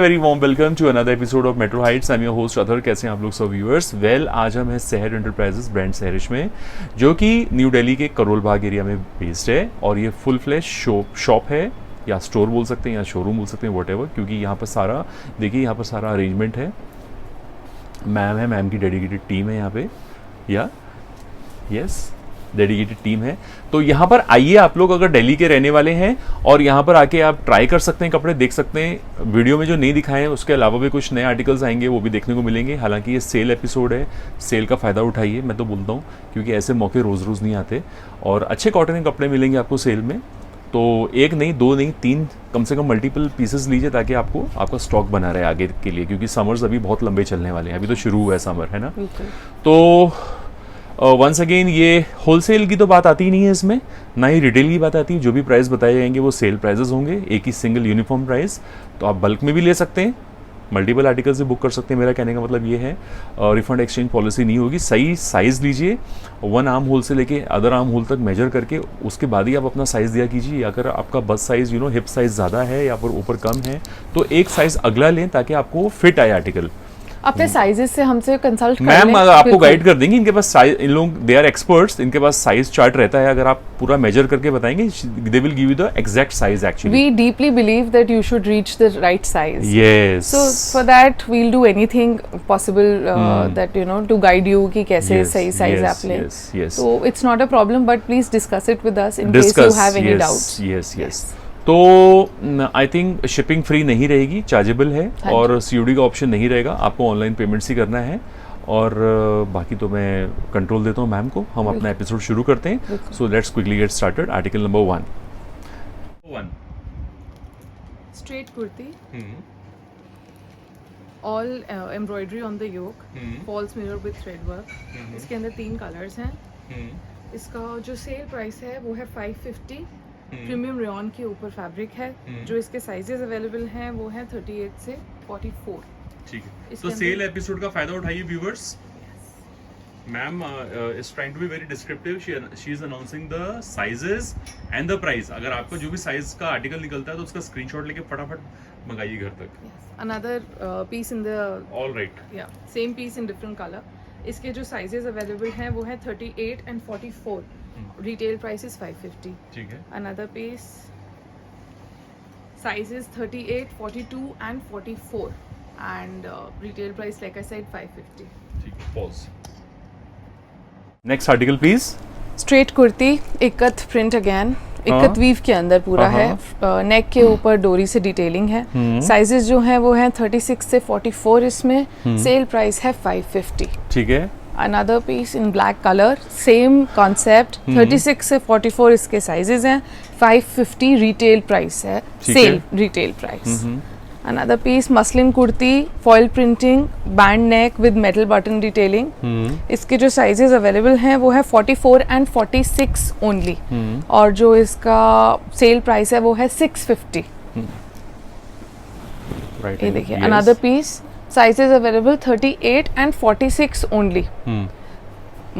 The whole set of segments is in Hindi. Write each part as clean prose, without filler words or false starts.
Very warm welcome to another episode of Metro Heights. I am your host Athar. कैसे हैं आप लोग सब व्यूअर्स? वेल, आज हम हैं सहर एंटरप्राइजेस ब्रांड सहरिश में, जो कि न्यू दिल्ली के करोल बाग एरिया में बेस्ड है। और ये फुल फ्लैश शॉप है, या स्टोर बोल सकते हैं या शोरूम बोल सकते हैं, वॉटेवर, क्योंकि यहाँ पर सारा देखिए, यहाँ पर सारा अरेंजमेंट है। मैम है, मैम की डेडिकेटेड टीम है यहाँ पे, या यस डेडिकेटेड टीम है। तो यहाँ पर आइए, आप लोग अगर दिल्ली के रहने वाले हैं और यहाँ पर आके आप ट्राई कर सकते हैं, कपड़े देख सकते हैं। वीडियो में जो नहीं दिखाए हैं उसके अलावा भी कुछ नए आर्टिकल्स आएंगे, वो भी देखने को मिलेंगे। हालांकि ये सेल एपिसोड है, सेल का फ़ायदा उठाइए, मैं तो बोलता हूँ, क्योंकि ऐसे मौके रोज़ रोज़ नहीं आते। और अच्छे कॉटन के कपड़े मिलेंगे आपको सेल में। तो एक नहीं, दो नहीं, तीन, कम से कम मल्टीपल पीसेस लीजिए, ताकि आपको आपका स्टॉक बना रहे आगे के लिए, क्योंकि समर्स अभी बहुत लंबे चलने वाले हैं। अभी तो शुरू हुआ है समर, है ना। तो वंस अगेन, ये होलसेल की तो बात आती ही नहीं है इसमें, ना ही रिटेल की बात आती है। जो भी प्राइस बताए जाएंगे वो सेल प्राइसेस होंगे, एक ही सिंगल यूनिफॉर्म प्राइस। तो आप बल्क में भी ले सकते हैं, मल्टीपल आर्टिकल से बुक कर सकते हैं। मेरा कहने का मतलब ये है, रिफंड एक्सचेंज पॉलिसी नहीं होगी। सही साइज़ लीजिए, वन आर्म होल से लेके अदर आर्म होल तक मेजर करके, उसके बाद ही आप अपना साइज़ दिया कीजिए। अगर आपका बस साइज़ हिप साइज़ ज़्यादा है या फिर ऊपर कम है, तो एक साइज़ अगला लें, ताकि आपको फिट आए आर्टिकल। अपने साइजेस से हमसे कंसल्ट कर मैम आपको गाइड कर देंगे। इनके पास साइज, इन लोग दे आर एक्सपर्ट्स, इनके पास साइज चार्ट रहता है। अगर आप पूरा मेजर करके बताएंगे, they will give you the exact size. Actually we deeply believe that you should reach the right size. Yes, so for that we will do anything possible that to guide you कि कैसे सही साइज आप लें। So it's not a problem, but please discuss it with us in case you have any doubts. Yes. तो आई थिंक शिपिंग फ्री नहीं रहेगी, चार्जेबल है, और सीओडी का ऑप्शन नहीं रहेगा, आपको ऑनलाइन पेमेंट्स ही करना है। और बाकी तो मैं कंट्रोल देता हूँ मैम को। हम अपना एपिसोड शुरू करते हैं। So let's quickly get started. Article number 1। Straight kurti, all embroidery on the yoke, false mirror with thread work. इसके अंदर 3 कलर्स हैं। इसका जो सेल प्राइस है वो है 550। प्रीमियम रेयॉन के ऊपर फैब्रिक है। जो इसके साइजेस अवेलेबल हैं वो है 38 से 44। ठीक है, तो सेल एपिसोड का फायदा उठाइए viewers. Ma'am is trying to be very descriptive. She is announcing the sizes and the price. अगर आपका जो भी साइज का आर्टिकल निकलता है तो उसका स्क्रीनशॉट लेके फटाफट मंगाइए घर तक। Another piece in the all right, या same piece in different colour. इसके जो साइजेस अवेलेबल हैं वो है 38 एंड 44। Retail price is 550. ठीक है। Another piece, sizes 38, 42 and 44, and retail price, like I said, 550. ठीक है, pause. Next article please. Straight kurti, ikat print again. Ikat weave के अंदर पूरा है। नेक के ऊपर डोरी से डिटेलिंग है। साइजेस जो हैं वो हैं 36 से 44 इसमें। सेल प्राइस है 550। ठीक है। Another piece in black color, same concept, 36 से 44 इसके sizes हैं। 550 retail price है, sale retail price. Another piece muslin kurti, foil printing, band neck with metal button detailing. इसके जो sizes available हैं वो है 44 and 46 only. और जो इसका sale price है वो है 650. ये देखिए, another piece. Sizes available 38 and 46 only.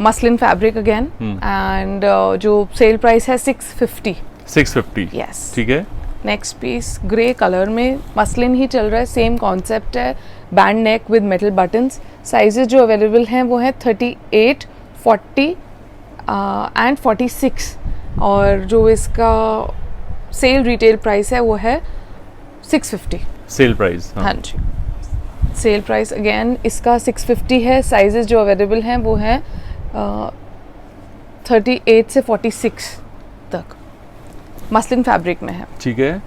Muslin fabric again. And जो sale price है 650. 650. Yes. ठीक है। Next piece grey color में muslin ही चल रहा है, same concept है, band neck with metal buttons. Sizes जो available हैं वो है 38, 40 and 46. और जो इसका sale retail price है वो है 650. Sale price. हाँ जी। सेल प्राइस अगेन इसका 650 है। साइजेस जो अवेलेबल हैं वो हैं 38 से 46 तक। मसलिन फैब्रिक में है। ठीक है।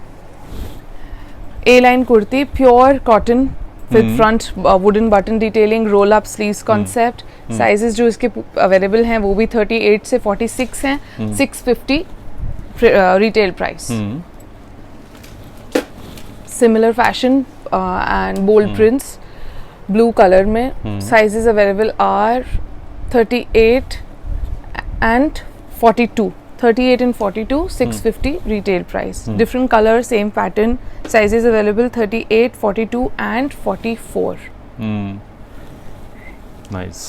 A line kurti, pure cotton with front wooden button detailing, roll up sleeves concept. Sizes जो इसके अवेलेबल हैं वो भी 38 से 46 हैं। 650 retail price. Similar fashion and bold prints, blue color में। sizes available are 38 and 42. 38 and 42, 650 retail price. Different color, same pattern. Sizes available 38, 42 and 44. Nice.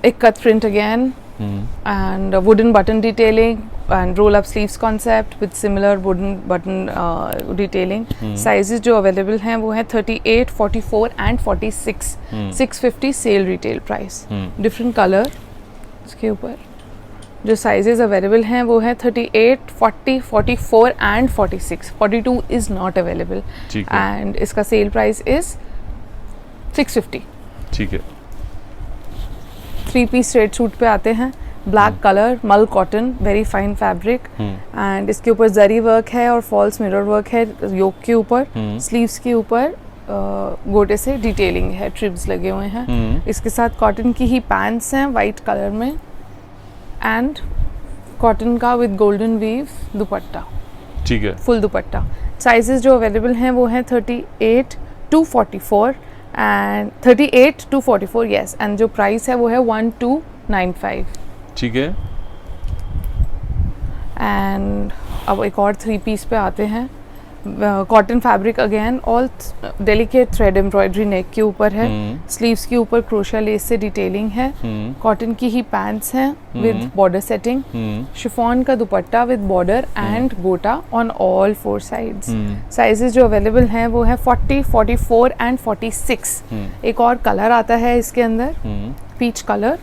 एक cut print again. And wooden button detailing, and roll up sleeves concept with similar wooden button detailing. Sizes जो available हैं वो हैं 38, 44 and 46. 650 sale retail price. Different color इसके ऊपर जो sizes available हैं वो हैं 38, 40, 44 and 46. 42 is not available. And इसका sale price is 650. ठीक है. 3-piece straight suit पे आते हैं. ब्लैक कलर, मल cotton, very fine fabric and इसके ऊपर जरी वर्क है और फॉल्स मिरर वर्क है योक के ऊपर. स्लीव्स के ऊपर गोटे से डिटेलिंग है, ट्रिब्स लगे हुए हैं. इसके साथ कॉटन की ही पैंट्स हैं वाइट कलर में एंड कॉटन का विद गोल्डन वीव दुपट्टा. ठीक है. फुल दुपट्टा. साइजेस जो अवेलेबल हैं वो हैं 38 to 44 and 38 to 44 yes. And जो प्राइस है वो है 1295. ठीक है. एंड अब एक और 3-piece पे आते हैं. Cotton fabric again, all delicate thread embroidery नेक के ऊपर है. स्लीव्स के ऊपर क्रोशिया लेस से डिटेलिंग है. कॉटन की ही पैंट्स हैं विद बॉर्डर सेटिंग. शिफॉन का दुपट्टा विद बॉर्डर एंड गोटा ऑन ऑल 4 साइड्स. साइजेस जो अवेलेबल हैं वो है 40, 44 एंड 46. एक और कलर आता है इसके अंदर, पीच कलर.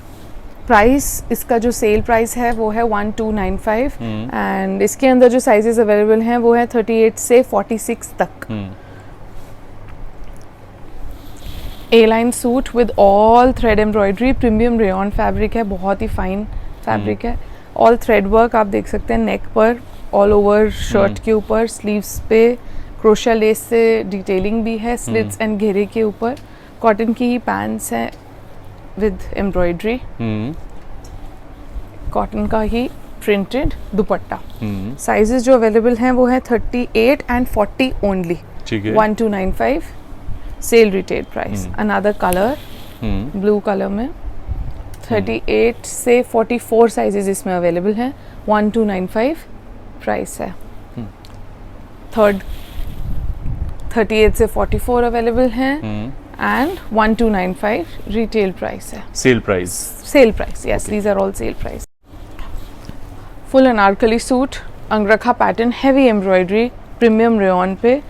प्राइस इसका जो सेल प्राइस है वो है 1295 एंड इसके अंदर जो साइजेस अवेलेबल हैं वो है 38 से 46 तक. A line suit with all thread embroidery, premium rayon fabric है, बहुत ही फाइन फैब्रिक है. ऑल थ्रेड वर्क आप देख सकते हैं नेक पर, ऑल ओवर शर्ट के ऊपर, स्लीव्स पे क्रोशिया लेस से डिटेलिंग भी है, स्लिट्स एंड घेरे के ऊपर. कॉटन की ही पैंट्स हैं विद एम्ब्रॉयडरी. कॉटन का ही प्रिंटेड दुपट्टा. साइजेस जो अवेलेबल हैं वो है 38 and 40 only. 1295 sale retail price. Another colour blue colour में 38 से 44 साइजेस इसमें अवेलेबल हैं. 1295 प्राइस है. थर्ड 38 से 44 अवेलेबल हैं and 1295 retail price है. Sale price. Sale price, yes. Okay. These are all sale price. Full Anarkali suit, अंगरखा pattern, heavy embroidery, premium rayon पे.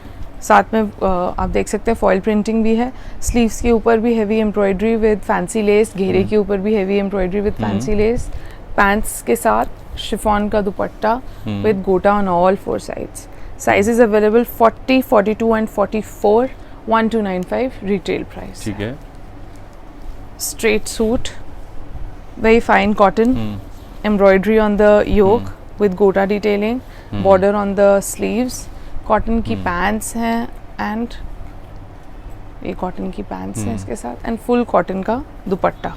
साथ में आप देख सकते हैं फॉइल प्रिंटिंग भी है. स्लीव्स के ऊपर भी heavy embroidery with fancy lace, घेरे के ऊपर भी heavy embroidery with fancy lace. Pants के साथ शिफॉन का दुपट्टा with गोटा on all 4 sides. Sizes available 40, 42 and 44. 1295 retail price. ठीक है. Straight suit, very fine cotton, embroidery on the yoke with gota detailing, border on the sleeves. Cotton की pants हैं and ये cotton की pants हैं इसके साथ and full cotton का दुपट्टा.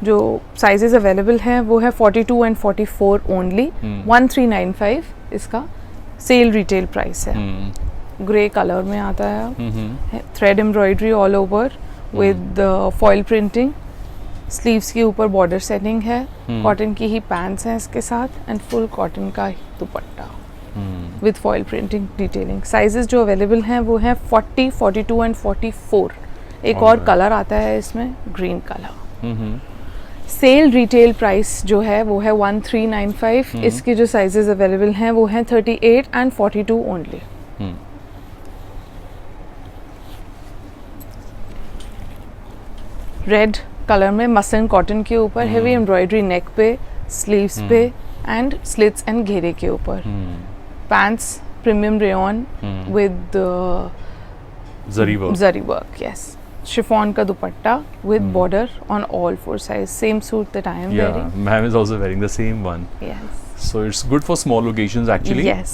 जो sizes available हैं वो है 42 and 44 only. 1395 इसका सेल रिटेल प्राइस है. ग्रे कलर में आता है. Thread embroidery all over with foil printing. Sleeves के ऊपर बॉर्डर सेटिंग है. कॉटन की ही पैंट्स हैं इसके साथ एंड फुल कॉटन का dupatta with foil printing detailing. Sizes जो अवेलेबल हैं वो हैं 40, 42 एंड 44. एक और कलर आता है इसमें, green colour. Sale retail price जो है वो है 1395. इसके जो साइजेस अवेलेबल हैं वो हैं 38 एंड 42 ओनली. रेड कलर में मसलिन कॉटन के ऊपर हेवी एम्ब्रॉयडरी नेक पे, स्लीव्स पे एंड स्लिट्स एंड घेरे के ऊपर. Pants premium rayon with zari work yes. Chiffon का दुपट्टा with border on all 4 sides. Same suit that I am wearing. Yeah, ma'am is also wearing the same one. Yes. So it's good for small occasions actually. Yes.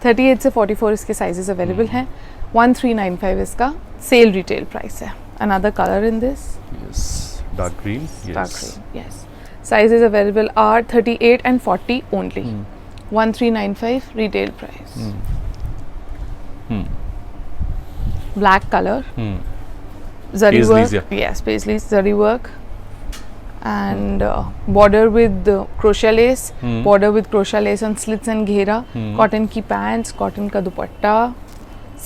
38 से 44 इसके sizes available हैं. 1395 इसका sale retail price है. Another color in this. Yes. Dark green. Yes. Dark green. Yes. Sizes available are 38 and 40 only. 1395 retail price. Black color. Zari work, yes, paisleys, zari work, and border with crochet lace, border with crochet lace on slits and घेरा. Cotton की pants, cotton का दुपट्टा.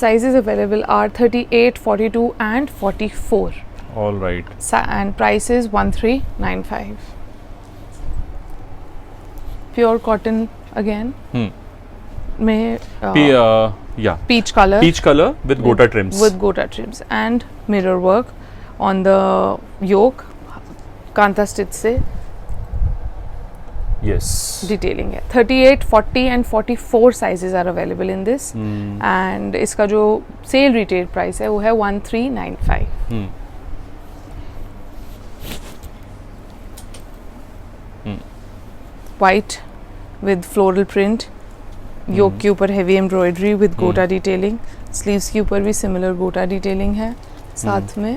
Sizes available are 38, 42 and 44. All right. And price is 1395. Pure cotton again में yeah, peach color with gota trims. with gota trims and mirror work on the yoke. Kantha stitch से Yes. डिटेलिंग है. 38, 40 and 44 sizes are available in this and इसका जो सेल रिटेल प्राइस है वो है 1395. White with floral print, yoke के ऊपर heavy embroidery with gota detailing, sleeves के ऊपर भी सिमिलर गोटा डिटेलिंग है, साथ में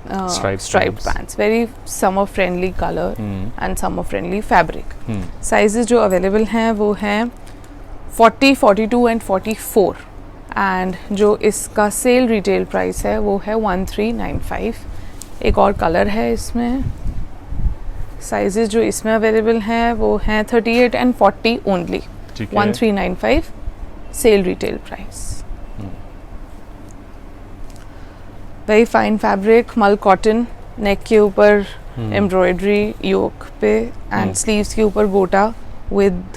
striped pants. Very summer friendly colour and summer friendly fabric. Sizes जो अवेलेबल हैं वो हैं 40, 42 एंड 44 एंड जो इसका सेल रिटेल प्राइस है वो है 1395. एक और कलर है इसमें. साइजेस जो इसमें अवेलेबल हैं वो हैं 38 and 40 only. 1395 sale retail price. Very fine fabric, mul cotton, neck के ऊपर एम्ब्रॉयडरी योक पे एंड स्लीव्स के ऊपर गोटा with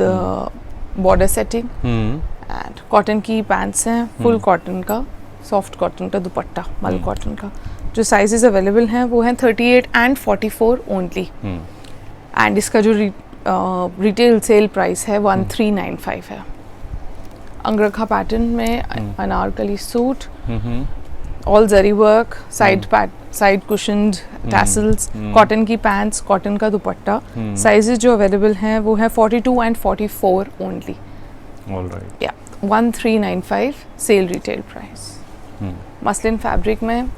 border setting and cotton की पैंट्स हैं, फुल कॉटन का, सॉफ्ट कॉटन का दुपट्टा, मल कॉटन का. जो साइजेस अवेलेबल हैं वो हैं 38 एंड 44 ओनली एंड इसका जो रिटेल सेल प्राइस है 1395 है. अंगरखा पैटर्न में Anarkali suit, all zari work, side cushioned tassels, cotton की पैंट्स, कॉटन का दुपट्टा. साइजेस जो अवेलेबल हैं वो है 42 एंड 44 ओनली. ऑलराइट. या 1395 sale retail price. Muslin fabric में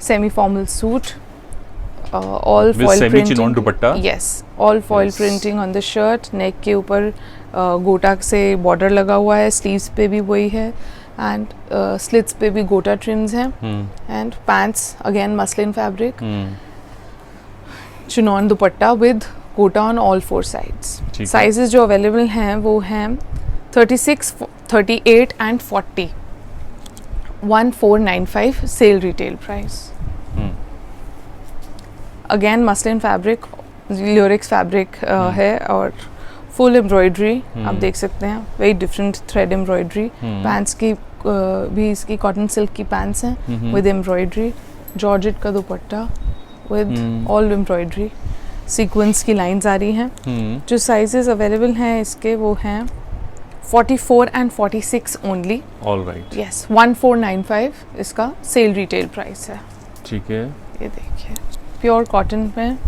semi formal suit, all foil printing on dupatta. Yes, all foil printing on the shirt. neck के ऊपर गोटा से बॉर्डर लगा हुआ है, स्लीव्स पे भी वही है एंड स्लिट्स पे भी गोटा ट्रिम्स हैं and pants again muslin fabric, chiffon dupatta with gota on all 4 sides. Sizes जो अवेलेबल हैं वो हैं 36, 38 and 40. 1495 sale retail price. Again muslin fabric, lurex fabric है और फुल एम्ब्रॉयडरी आप देख सकते हैं. Very different thread embroidery. Pants की भी इसकी कॉटन सिल्क की पैंट्स हैं विद एम्ब्रॉयडरी, जॉर्जेट का dupatta with all embroidery, sequins की लाइंस आ रही हैं. जो साइजेस अवेलेबल हैं इसके वो हैं 44 एंड 46 ओनली. ऑलराइट. यस, 1495 इसका सेल रिटेल प्राइस है. ठीक है. ये देखिए प्योर कॉटन में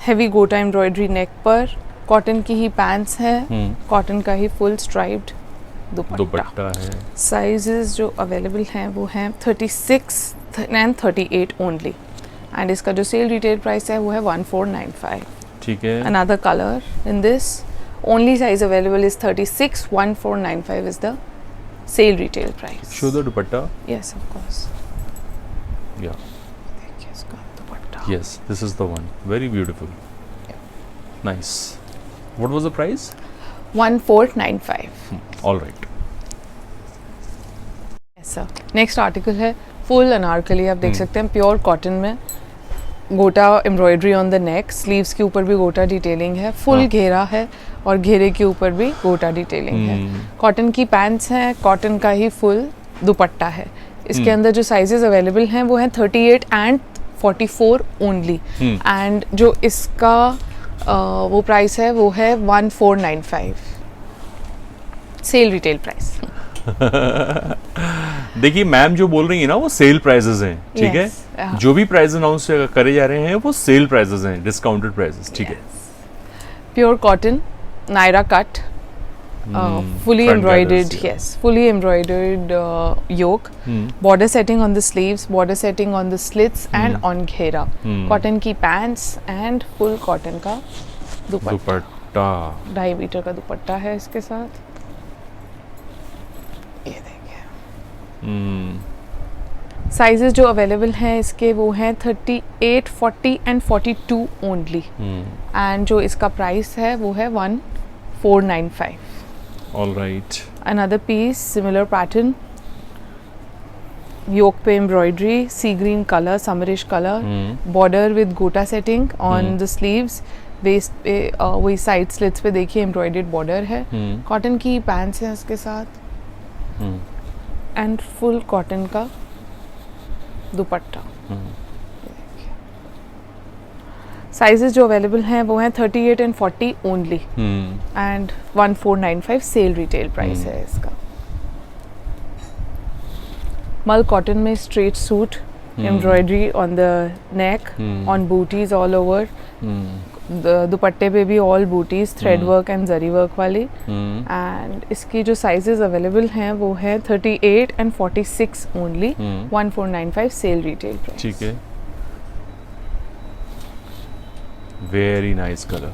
हैवी गोटा एम्ब्रॉयडरी नेक पर, कॉटन की ही पैंट्स हैं, कॉटन का ही फुल स्ट्राइप्ड दुपट्टा है. साइजेस जो अवेलेबल हैं वो हैं 36 एंड 38 ओनली एंड इसका जो सेल रिटेल प्राइस है वो है 1495. ठीक है. Another colour in this, only size available is 36. 1495 is the sale retail price. Show the dupatta. Yes of course. या yes, this is the one. Very beautiful. Nice. What was the price? 1495. All right. Yes sir. Next article है full अनारकली. आप देख सकते हैं प्योर कॉटन में, गोटा embroidery on the neck, sleeves के ऊपर भी गोटा डिटेलिंग है, फुल घेरा है और घेरे के ऊपर भी गोटा डिटेलिंग है. कॉटन की पैंट्स हैं, कॉटन का ही फुल दुपट्टा है. इसके अंदर जो साइजेस अवेलेबल हैं वो हैं 38 एंड 44 ओनली एंड जो इसका वो प्राइस है वो है 1495 सेल रिटेल प्राइस. देखिए मैम जो बोल रही है ना वो सेल प्राइसेस हैं. ठीक है. जो भी प्राइस अनाउंस करे जा रहे हैं वो सेल प्राइसेस हैं, डिस्काउंटेड प्राइसेस. ठीक है. Pure cotton, Naira cut, fully embroidered. Yes, fully embroidered yoke, border setting on the sleeves, border setting on the slits and on घेरा, cotton की pants and full cotton का दुपट्टा. 2.5 मीटर का दुपट्टा है इसके साथ. ये देखिए. साइजेस जो अवेलेबल हैं इसके वो हैं 38, 40 एंड 42 ओनली एंड जो इसका प्राइस है वो है 1495. All right. Another piece, similar pattern, yoke पे embroidery, sea green color, summerish color, border with gota setting on the sleeves, waist पे वही साइड स्लिट्स पे देखिए एम्ब्रॉयडर्ड बॉर्डर है। कॉटन की पैंट्स हैं इसके साथ एंड फुल कॉटन का दुपट्टा। साइजेस जो अवेलेबल हैं वो हैं 38 and 40 only and 1495 sale retail price है इसका। मल कॉटन में straight suit, embroidery on the neck, on बूटीज ऑल ओवर, दुपट्टे पे भी ऑल बूटीज, thread work and zari work वाली। एंड इसकी जो साइजेस अवेलेबल हैं वो है 38 and 46 only, 1495 sale retail price. ठीक है, very nice colour.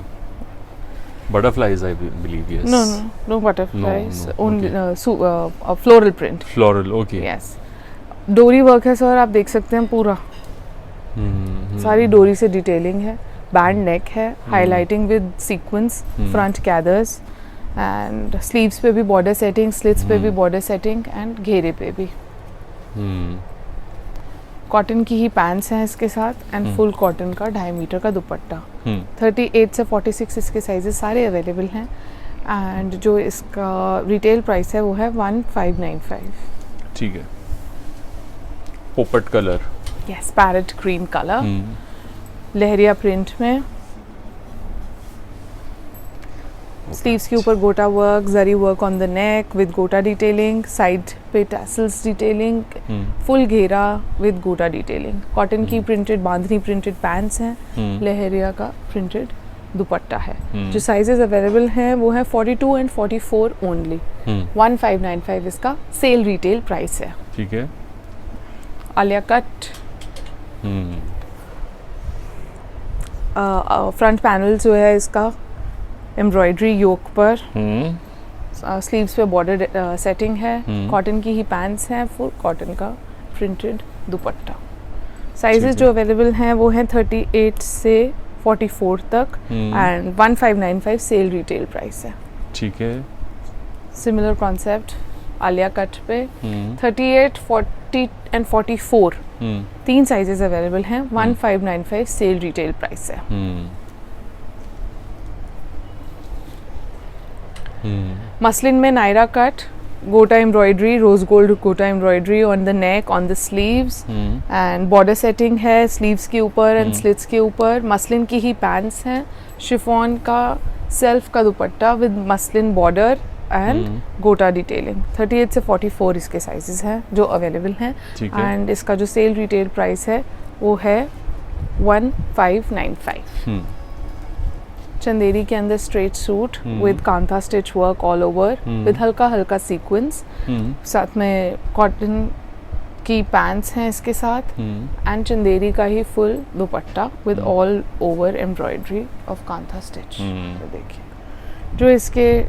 Butterflies, I believe, yes. No butterflies. No, Only okay. floral print. Floral, okay. Yes. डोरी वर्क है सर, आप देख सकते हैं पूरा। सारी डोरी से डिटेलिंग है। बैंड नेक है, हाईलाइटिंग विद सीक्वेंस, फ्रंट कैदर्स एंड स्लीव्स पे भी बॉर्डर सेटिंग, स्लिट्स पे भी बॉर्डर सेटिंग एंड घेरे पे भी। कॉटन की ही पैंट्स हैं इसके साथ एंड फुल कॉटन का 2.5 मीटर का दुपट्टा। 38 से 46 इसके साइजेस सारे अवेलेबल हैं एंड जो इसका रिटेल प्राइस है वो है 1595। ठीक है, पोपट colour, yes, parrot green colour, leheriya print में। स्लीव्स के ऊपर gota work, zari work on the neck with gota detailing, side पे टैसल्स डिटेलिंग, फुल घेरा विद गोटा डिटेलिंग। कॉटन की प्रिंटेड बांधनी प्रिंटेड पैंट्स हैं, लहरिया का प्रिंटेड दुपट्टा है। जो साइजेस अवेलेबल हैं वो है 42 एंड 44 ओनली, 1595 इसका सेल रिटेल प्राइस है। ठीक है, आलिया कट, फ्रंट पैनल जो है इसका एम्ब्रॉयडरी योक पर, स्लीव्स पे बॉर्डर सेटिंग है। कॉटन की ही पैंट्स हैं, फुल कॉटन का प्रिंटेड दुपट्टा। साइजेस जो अवेलेबल हैं वो हैं 38 से 44 तक एंड 1595 सेल रिटेल प्राइस है। ठीक है, सिमिलर कॉन्सेप्ट आलिया कट पे 38, 40 एंड 44 तीन साइजेस अवेलेबल हैं, 1595 सेल रिटेल प्राइस है। मसलिन में नायरा कट, गोटा एम्ब्रॉयडरी, रोज गोल्ड गोटा embroidery on the neck, on the sleeves and border setting है स्लीव्स के ऊपर एंड स्लिट्स के ऊपर। मसलिन की ही पैंट्स हैं, शिफॉन का सेल्फ का dupatta with muslin border and गोटा डिटेलिंग। 38 से 44 इसके साइजेस हैं जो अवेलेबल हैं एंड इसका जो सेल रिटेल प्राइस है वो है 1595। चंदेरी के अंदर straight suit with kantha stitch work all over with हल्का हल्का सीक्वेंस, साथ में कॉटन की पैंट्स हैं इसके साथ एंड चंदेरी का ही full dupatta with all over embroidery of kantha stitch. देखिए जो इसके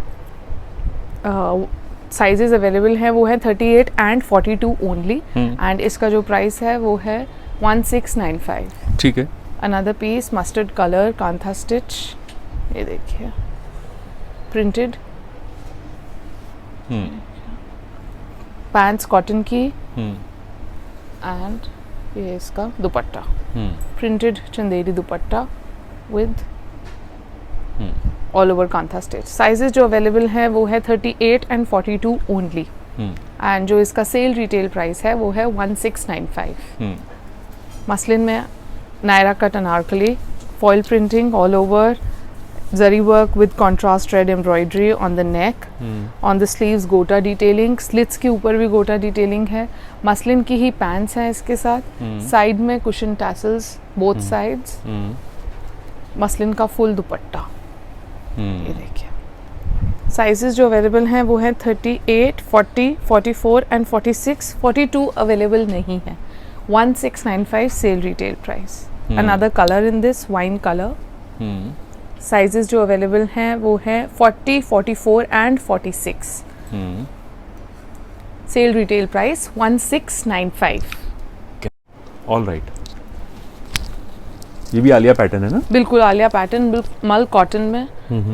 साइजेस अवेलेबल हैं वो है 38 एंड 42 ओनली एंड इसका जो प्राइस है वो है 1695। ठीक है, another piece mustard colour kantha stitch, ये देखिए प्रिंटेड पैंट्स कॉटन की एंड ये इसका dupatta printed Chanderi dupatta with all over kantha stitch. Sizes जो अवेलेबल हैं वो है 38 एंड 42 ओनली एंड जो इसका सेल रिटेल प्राइस है वो है 1695। मसलिन में Naira cut anarkali, foil printing all over, zari work with contrast red embroidery on the neck, on the sleeves gota detailing, slits के ऊपर भी गोटा डिटेलिंग है। मसलिन की ही पैंट्स हैं इसके साथ, साइड में cushion tassels both sides, muslin का फुल दुपट्टा। ये देखिए साइजेस जो अवेलेबल हैं वो हैं 38, 40, 44 एंड 46, 42 अवेलेबल नहीं है। 1695 sale retail price. Another colour in this wine colour. Sizes जो अवेलेबल हैं वो हैं 40, 44 and 46। Sale retail price 1695। All right, ये भी आलिया पैटर्न है ना? बिल्कुल आलिया पैटर्न, मल कॉटन में।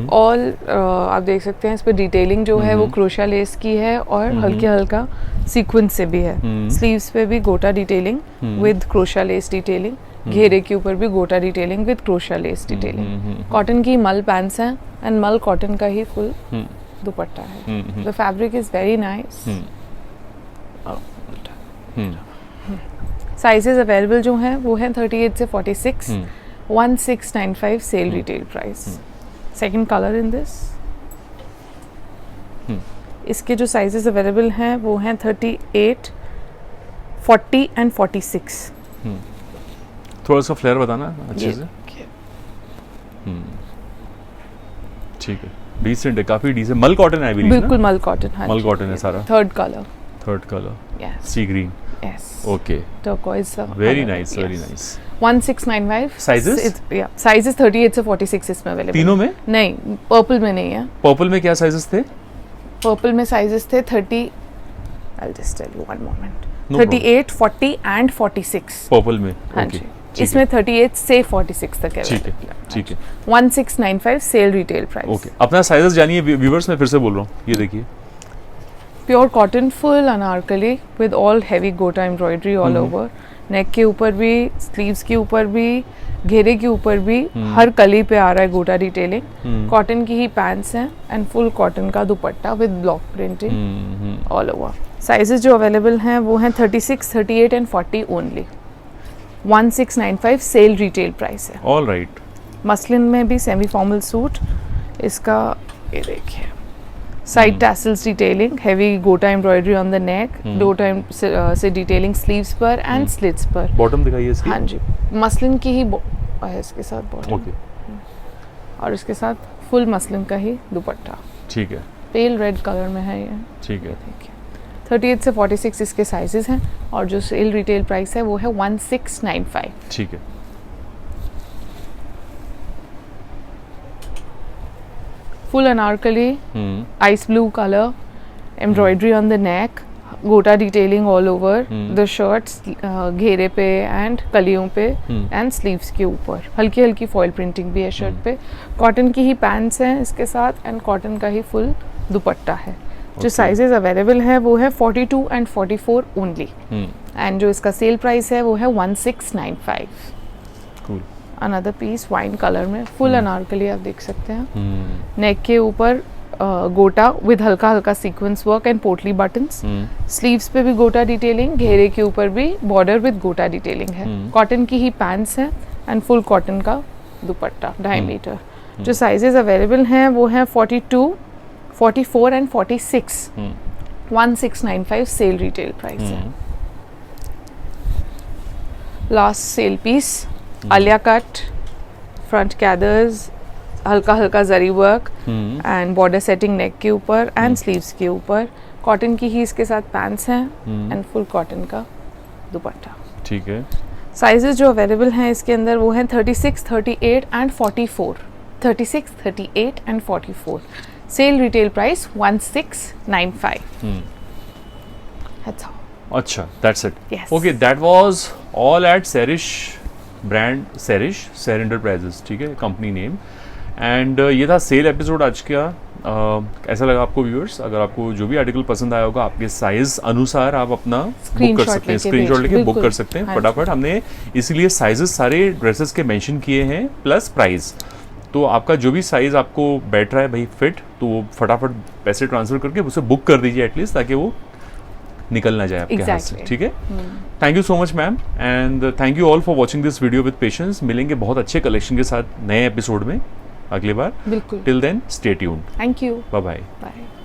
ऑल आप देख सकते हैं इस पे डिटेलिंग जो है वो क्रोशा लेस की है और हल्के हल्का सीक्वेंस से भी है। स्लीव्स पे भी gota detailing with crochet less detailing घेरे के ऊपर भी gota detailing with crochet less detailing. Cotton की मल पैंट्स हैं एंड मल कॉटन का ही फुल दुपट्टा है। The fabric is very nice. Sizes available जो हैं वो हैं 38 से 46, 1695 sale retail price. Second colour in this. इसके जो साइजेस अवेलेबल हैं वो हैं 38, 40 एंड 46। थोड़ा सा फ्लेयर बताना अच्छे से। ठीक है, डिसेंट है, काफी डिसेंट। मल कॉटन है, बिल्कुल मल कॉटन है। मल कॉटन है सारा। Third colour yes, sea green. Yes, okay, turquoise. Very nice, very nice. 1695। Sizes? Sizes 38 से 46 इसमें अवेलेबल। तीनों में? नहीं, पर्पल में नहीं है। पर्पल में क्या साइजेस थे? पर्पल में साइजेस थे 30, I'll just tell you one moment. No 38, 40 and 46। Purple में? हाँ जी, इसमें 38 से 46 तक है। ठीक है, ठीक है। 1695 सेल रिटेल प्राइस। ओके, अपना साइजेस जानिए व्यूअर्स, मैं फिर से बोल रहा हूँ, ये देखिए। Pure cotton full Anarkali with all heavy gota embroidery all over. नेक के ऊपर भी, स्लीव्स के ऊपर भी, घेरे के ऊपर भी, हर कली पे आ रहा है गोटा डिटेलिंग। कॉटन की ही पैंट्स हैं एंड फुल कॉटन का dupatta with block printing all over. Sizes जो अवेलेबल हैं वो हैं 36, 38 and 40 only. 1695 sale retail price है। All right. मसलिन में भी सेमी फॉर्मल सूट, इसका ये देखिए side tassels detailing, heavy gota embroidery on the neck, gota से डिटेलिंग स्लीव्स पर एंड स्लिट्स पर। बॉटम दिखाइए इसकी। हाँ जी, मसलिन की ही है इसके साथ बॉटम। ओके, और इसके साथ फुल मसलिन का ही दुपट्टा। ठीक है, पेल रेड कलर में है ये। ठीक है। देखिए 38 से 46 इसके साइजेस हैं और जो सेल रिटेल प्राइस है वो है 1695। ठीक है। Full Anarkali, ice blue colour, embroidery on the neck, gota detailing all over the shirts, घेरे पे एंड कलियों पे एंड स्लीव्स के ऊपर। हल्की हल्की फॉइल प्रिंटिंग भी है शर्ट पे। कॉटन की ही पैंट्स हैं इसके साथ एंड कॉटन का ही फुल दुपट्टा है। जो साइजेस अवेलेबल है वो है 42 एंड 44 ओनली। एंड जो इसका सेल प्राइस है वो है 1695। Cool. Another piece wine colour में, फुल अनारकली आप देख सकते हैं। नेक के ऊपर गोटा विद हल्का हल्का सीक्वेंस वर्क एंड पोटली बटन्स। स्लीव्स पे भी गोटा डिटेलिंग, घेरे के ऊपर भी बॉर्डर विद गोटा डिटेलिंग है। कॉटन की ही पैंट्स हैं एंड फुल कॉटन का दुपट्टा 2.5 मीटर। जो साइजेस अवेलेबल हैं वो हैं 42, 44 एंड 46। 1695 सेल रिटेल प्राइस है। Last sale piece, Alia cut, front कैदर्स, हल्का हल्का zari work and border setting neck के ऊपर एंड स्लीव्स के ऊपर। कॉटन की ही इसके साथ पैंट्स हैं एंड फुल कॉटन का दुपट्टा। ठीक है। साइजेस जो अवेलेबल हैं इसके अंदर वो हैं 36, 38 and 44। 36, 38 and 44। Sale retail price 1695। That's all. अच्छा, that's it. Yes. Okay, that was all at Serish brand, Ser Enterprises, ठीक है, कंपनी नेम। एंड ये था सेल एपिसोड आज का। ऐसा लगा आपको व्यूअर्स? अगर आपको जो भी आर्टिकल पसंद आया होगा, आपके साइज अनुसार आप अपना बुक कर सकते हैं, स्क्रीनशॉट लेके बुक कर सकते हैं फटाफट। हमने इसीलिए साइजेस सारे ड्रेसेस के मेंशन किए हैं प्लस प्राइस। तो आपका जो भी साइज़ आपको बैठ रहा है भाई फिट, तो वो फटाफट पैसे ट्रांसफ़र करके उसे बुक कर दीजिए एटलीस्ट, ताकि वो निकल ना जाए आपके हाथ से। ठीक है, thank you so much ma'am, and thank you all for watching this video with patience. मिलेंगे बहुत अच्छे कलेक्शन के साथ नए एपिसोड में अगली बार। बिल्कुल। Till then stay tuned. Thank you. Bye bye. Bye.